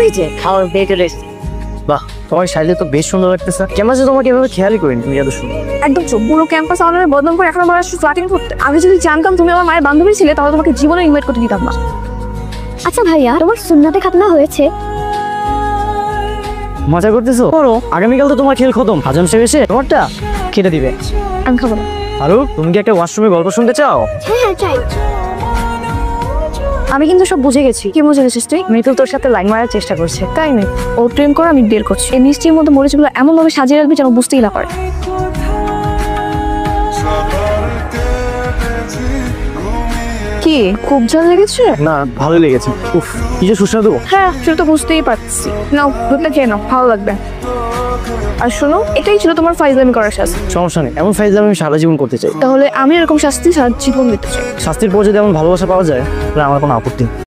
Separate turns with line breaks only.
এই যে খাওয়ার বেটে রেস্ট। বাহ, তোমার শাড়িতে তো বেশ সুন্দর লাগতেছে। কেমন আছে তোমাকে এভাবে খেয়ালই করিনি, তুমি এত সুন্দর।
একদম চুপ। পুরো ক্যাম্পাস আমাদের বদনাম করে এখন আমার ফ্লাটিং করতে। আমি যদি জানতাম তুমি আমার মায়ের বান্ধবী ছিলে তাহলে তোমাকে জীবনে ইনভাইট করতে দিতাম না।
আচ্ছা ভাইয়া, তোমার সুন্নাতে খাতনা হয়েছে?
মজা করতেছো? করো, আগামীকাল তো তোমার খেল খতম। হাজাম সাহেব এসে তোমারটা খেতে দিবে।
আমি খাবো না।
আরো তুমি কি একটা ওয়াশরুমে গল্প শুনতে চাও?
হ্যাঁ হ্যাঁ চাই।
আমি কিন্তু সব বুঝে গেছি। কি বুঝে গেছিস তুই? মৃত্যু তোর সাথে লাইন মারার চেষ্টা করছে, তাই না? ও প্রেম করে, আমি বের করছি। এই মিষ্টির মধ্যে মরিচগুলো এমন ভাবে সাজিয়ে রাখবি যেন বুঝতেই না পারে। কি খুব ঝাল লেগেছে?
না, ভালোই লেগেছে। উফ, কি যে সুস্বাদু।
হ্যাঁ, সেটা তো বুঝতেই পারছি। নাও দুধটা খেয়ে নাও, ভালো লাগবে। আর শোনো, এটাই ছিল তোমার ফাইজলামি করার শাস্তি।
সমস্যা নেই, এমন ফাইজলামি আমি সারা জীবন করতে চাই।
তাহলে আমি এরকম শাস্তি সারা জীবন দিতে চাই।
শাস্তির পর যদি এমন ভালোবাসা পাওয়া যায় তাহলে আমার কোনো আপত্তি নেই।